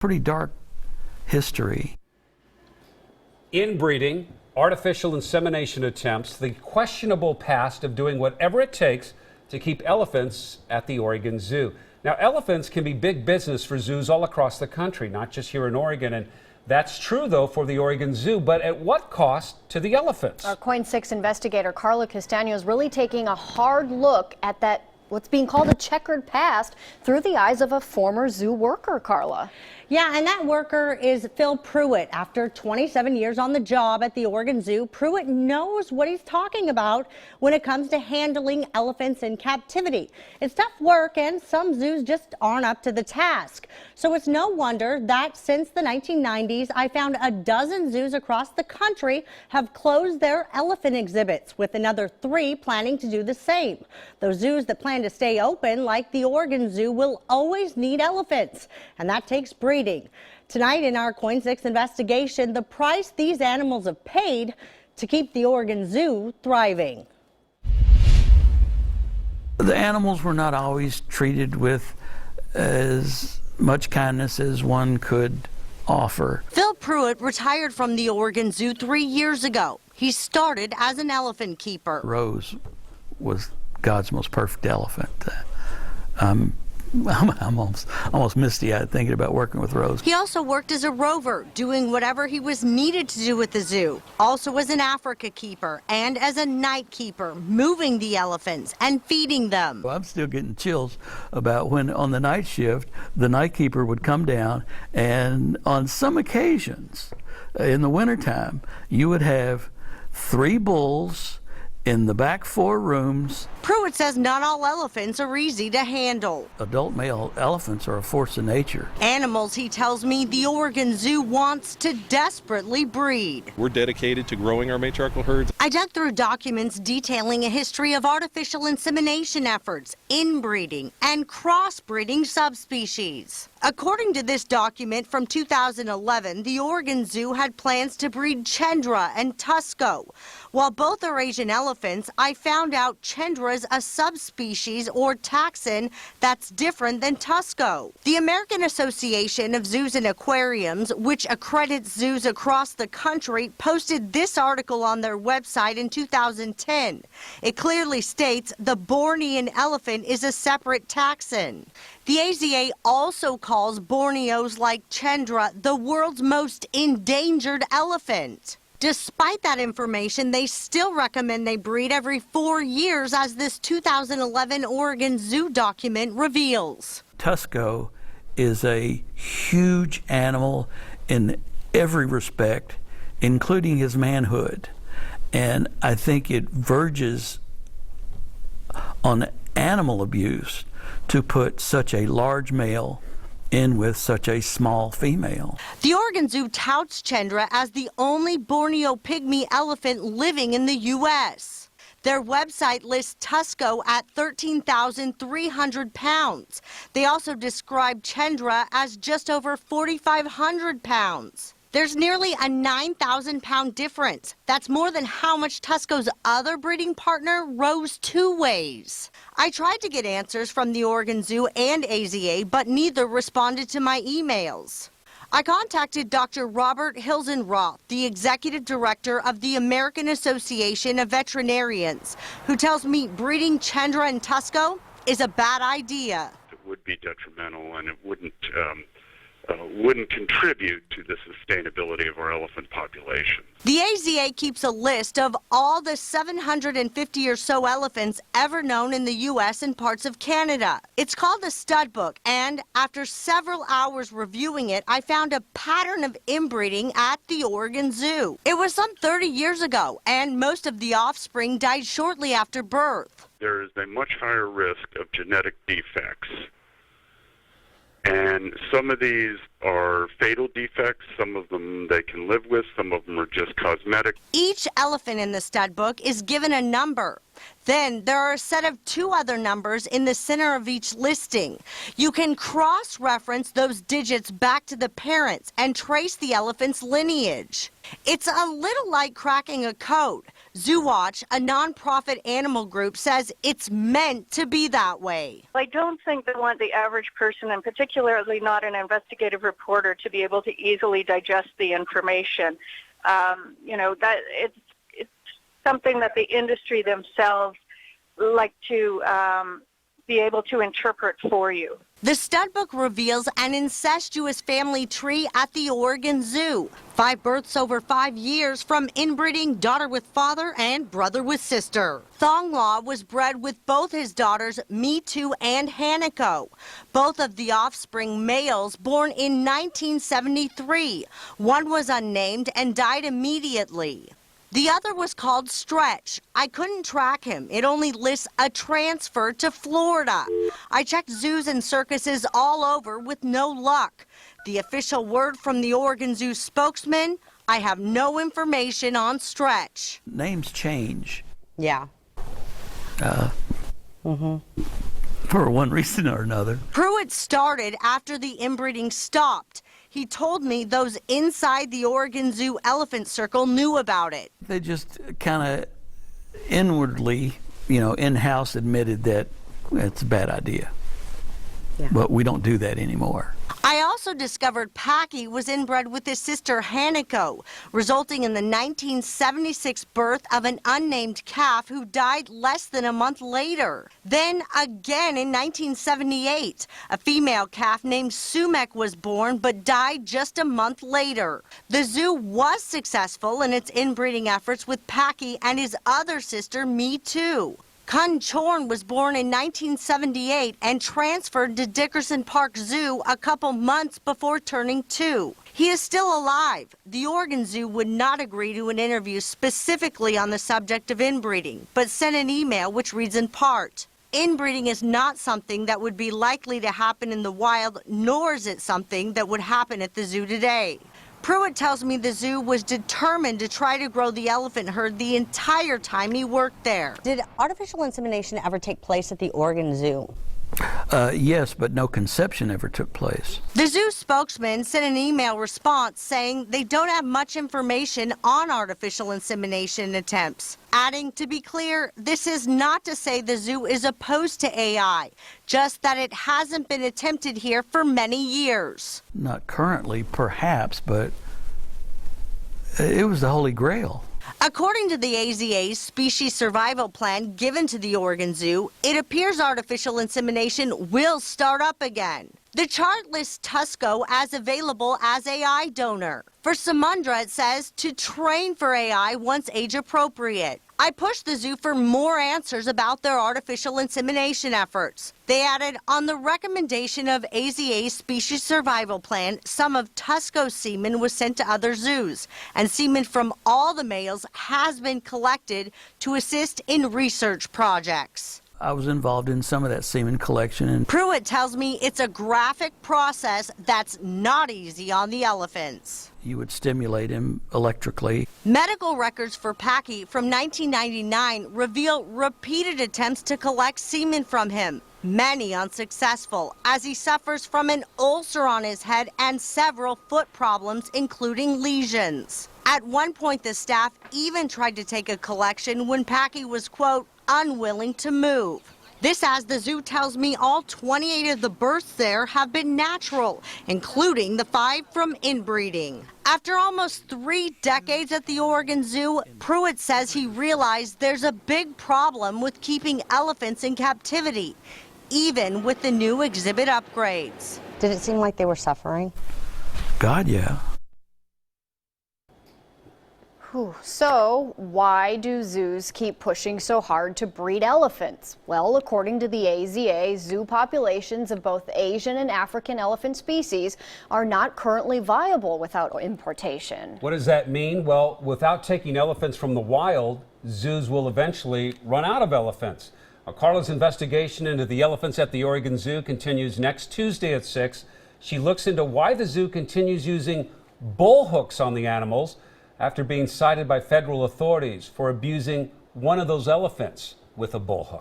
Pretty dark history. Inbreeding, artificial insemination attempts, the questionable past of doing whatever it takes to keep elephants at the Oregon Zoo. Now, elephants can be big business for zoos all across the country, not just here in Oregon. And that's true, though, for the Oregon Zoo. But at what cost to the elephants? Our KOIN 6 investigator Carla Castaño is really taking a hard look at that, what's being called a checkered past, through the eyes of a former zoo worker, Carla. Yeah, and that worker is Phil Pruitt. After 27 years on the job at the Oregon Zoo, Pruitt knows what he's talking about when it comes to handling elephants in captivity. It's tough work, and some zoos just aren't up to the task. So it's no wonder that since the 1990s, I found a dozen zoos across the country have closed their elephant exhibits, with another 3 planning to do the same. Those zoos that plan to stay open, like the Oregon Zoo, will always need elephants, and that takes breeding. Tonight in our KOIN 6 investigation, the price these animals have paid to keep the Oregon Zoo thriving. The animals were not always treated with as much kindness as one could offer. Phil Pruitt retired from the Oregon Zoo 3 years ago. He started as an elephant keeper. Rose was God's most perfect elephant. I'm almost misty-eyed thinking about working with Rose. He also worked as a rover, doing whatever he was needed to do at the zoo. Also as an Africa keeper and as a night keeper, moving the elephants and feeding them. I'm still getting chills about when on the night shift, the night keeper would come down, and on some occasions in the wintertime, you would have 3 bulls in the back 4 rooms. Pruitt says not all elephants are easy to handle. Adult male elephants are a force of nature. Animals, he tells me, the Oregon Zoo wants to desperately breed. We're dedicated to growing our matriarchal herds. I dug through documents detailing a history of artificial insemination efforts, inbreeding, and crossbreeding subspecies. According to this document from 2011, the Oregon Zoo had plans to breed Chendra and Tusco. While both are Asian elephants, I found out Chendra is a subspecies or taxon that's different than Tusco. The American Association of Zoos and Aquariums, which accredits zoos across the country, posted this article on their website in 2010. It clearly states the Bornean elephant is a separate taxon. The AZA also calls Borneos like Chendra the world's most endangered elephant. Despite that information, they still recommend they breed every 4 years, as this 2011 Oregon Zoo document reveals. Tusco is a huge animal in every respect, including his manhood. And I think it verges on animal abuse to put such a large male in with such a small female. The Oregon Zoo touts Chendra as the only Borneo pygmy elephant living in the U.S. Their website lists Tusco at 13,300 pounds. They also describe Chendra as just over 4,500 pounds. There's nearly a 9,000-pound difference. That's more than how much Tusco's other breeding partner, Rose 2, weighs. I tried to get answers from the Oregon Zoo and AZA, but neither responded to my emails. I contacted Dr. Robert Hilsenroth, the executive director of the American Association of Veterinarians, who tells me breeding Chendra and Tusco is a bad idea. It would be detrimental, and it wouldn't contribute to the sustainability of our elephant population. The AZA keeps a list of all the 750 or so elephants ever known in the U.S. and parts of Canada. It's called the Stud Book, and after several hours reviewing it, I found a pattern of inbreeding at the Oregon Zoo. It was some 30 years ago, and most of the offspring died shortly after birth. There is a much higher risk of genetic defects. And some of these are fatal defects, some of them they can live with, some of them are just cosmetic. Each elephant in the stud book is given a number. Then there are a set of 2 other numbers in the center of each listing. You can cross-reference those digits back to the parents and trace the elephant's lineage. It's a little like cracking a code. Zoo Watch, a nonprofit animal group, says it's meant to be that way. I don't think they want the average person, and particularly not an investigative reporter, to be able to easily digest the information. That it's something that the industry themselves like to be able to interpret for you. The stud book reveals an incestuous family tree at the Oregon Zoo. 5 births over 5 years from inbreeding, daughter with father and brother with sister. Thong Law was bred with both his daughters, Me Too and Hanako. Both of the offspring males born in 1973. One was unnamed and died immediately. The other was called Stretch. I couldn't track him. It only lists a transfer to Florida. I checked zoos and circuses all over with no luck. The official word from the Oregon Zoo spokesman, I have no information on Stretch. Names change. Yeah. For one reason or another. Pruitt started after the inbreeding stopped. He told me those inside the Oregon Zoo elephant circle knew about it. They just kind of inwardly, in-house admitted that it's a bad idea. Yeah. But we don't do that anymore. I also discovered Packy was inbred with his sister Hanako, resulting in the 1976 birth of an unnamed calf who died less than a month later. Then again in 1978, a female calf named Sumek was born but died just a month later. The zoo was successful in its inbreeding efforts with Packy and his other sister, Me Too. Kun Chorn was born in 1978 and transferred to Dickerson Park Zoo a couple months before turning 2. He is still alive. The Oregon Zoo would not agree to an interview specifically on the subject of inbreeding, but sent an email which reads in part, "Inbreeding is not something that would be likely to happen in the wild, nor is it something that would happen at the zoo today." Pruitt tells me the zoo was determined to try to grow the elephant herd the entire time he worked there. Did artificial insemination ever take place at the Oregon Zoo? Yes, but no conception ever took place. The zoo spokesman sent an email response saying they don't have much information on artificial insemination attempts, adding, to be clear, this is not to say the zoo is opposed to AI, just that it hasn't been attempted here for many years. Not currently, perhaps, but it was the Holy Grail. According to the AZA's species survival plan given to the Oregon Zoo, it appears artificial insemination will start up again. The chart lists Tusco as available as AI donor. For Samundra, it says to train for AI once age appropriate. I pushed the zoo for more answers about their artificial insemination efforts. They added, on the recommendation of AZA's species survival plan, some of Tusco's semen was sent to other zoos, and semen from all the males has been collected to assist in research projects. I was involved in some of that semen collection. And Pruitt tells me it's a graphic process that's not easy on the elephants. You would stimulate him electrically. Medical records for Packy from 1999 reveal repeated attempts to collect semen from him, many unsuccessful, as he suffers from an ulcer on his head and several foot problems, including lesions. At one point, the staff even tried to take a collection when Packy was, quote, unwilling to move. This, as the zoo tells me, all 28 of the births there have been natural, including the 5 from inbreeding. After almost 3 decades at the Oregon Zoo, Pruitt says he realized there's a big problem with keeping elephants in captivity, even with the new exhibit upgrades. Did it seem like they were suffering? God, yeah. So, why do zoos keep pushing so hard to breed elephants? Well, according to the AZA, zoo populations of both Asian and African elephant species are not currently viable without importation. What does that mean? Well, without taking elephants from the wild, zoos will eventually run out of elephants. Carla's investigation into the elephants at the Oregon Zoo continues next Tuesday at 6. She looks into why the zoo continues using bull hooks on the animals after being cited by federal authorities for abusing one of those elephants with a bull hook.